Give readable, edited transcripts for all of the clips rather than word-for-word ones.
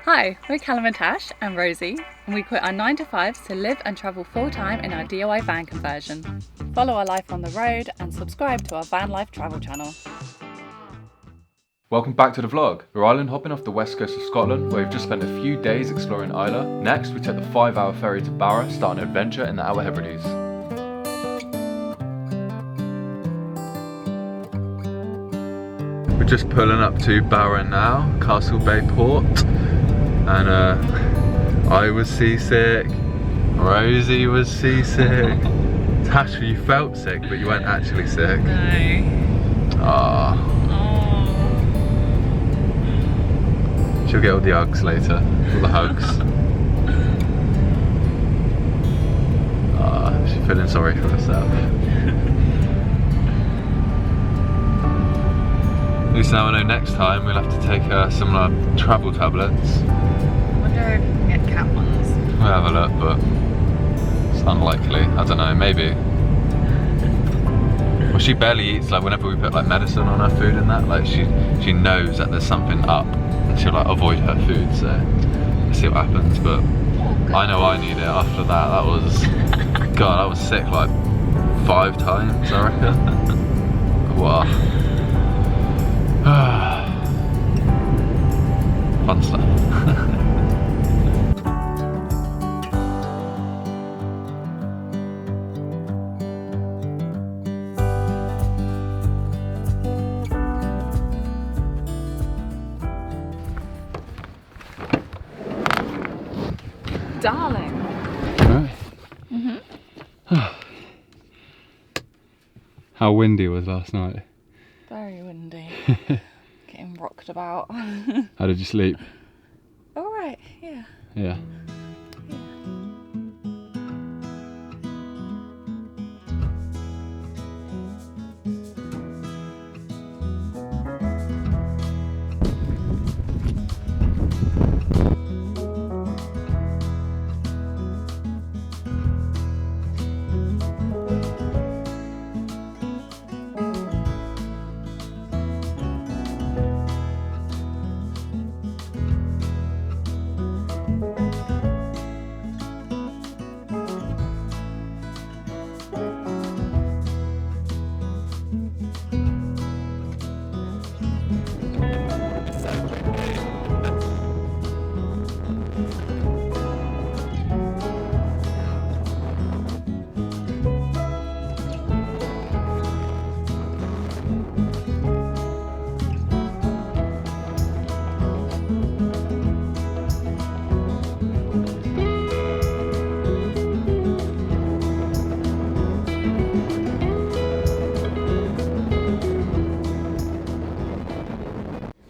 Hi, we're Callum and Tash and Rosie, and we quit our 9 to 5s to live and travel full-time in our DIY van conversion. Follow our life on the road and subscribe to our van life travel channel. Welcome back to the vlog. We're island hopping off the west coast of Scotland, where we've just spent a few days exploring Islay. Next, we take the 5-hour ferry to Barra, start an adventure in the Outer Hebrides. We're just pulling up to Barra now, Castle Bay Port, and I was seasick, Rosie was seasick. Tash, you felt sick, but you weren't actually sick. No. Ah. She'll get all the hugs later, all the hugs. She's feeling sorry for herself. At least now I know next time we'll have to take some travel tablets. I wonder if we can get cat ones. We'll have a look, but it's unlikely. I don't know, maybe. Well, she barely eats, like whenever we put like medicine on her food and that, like she knows that there's something up and she'll like avoid her food, so we'll see what happens. But I know I need it after that. That was, God, I was sick like 5 times, I reckon. Wow. Fun stuff. Darling. Right. How windy was last night? Very windy. Getting rocked about. How did you sleep? Alright, yeah. Yeah.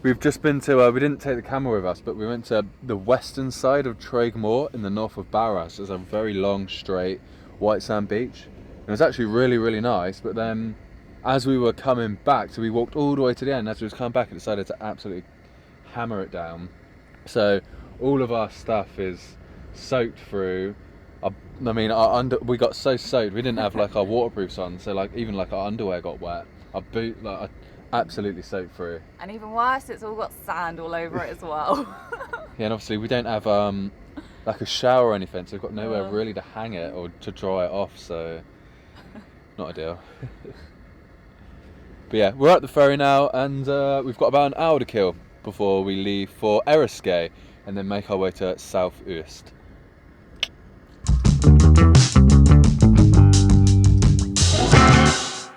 We've just been to, we didn't take the camera with us, but we went to the western side of Moor in the north of Barra. So it's a very long, straight, white sand beach. And it was actually really, really nice, but then as we were coming back, so we walked all the way to the end, as we was coming back, it decided to absolutely hammer it down. So all of our stuff is soaked through. I mean, we got so soaked, we didn't have like our waterproofs on, so like even like our underwear got wet. Our boot, like absolutely soaked through. And even worse, it's all got sand all over it as well. Yeah, and obviously we don't have like a shower or anything, so we've got nowhere really to hang it or to dry it off, so not ideal. But yeah, we're at the ferry now, and we've got about an hour to kill before we leave for Eriskay and then make our way to South Uist.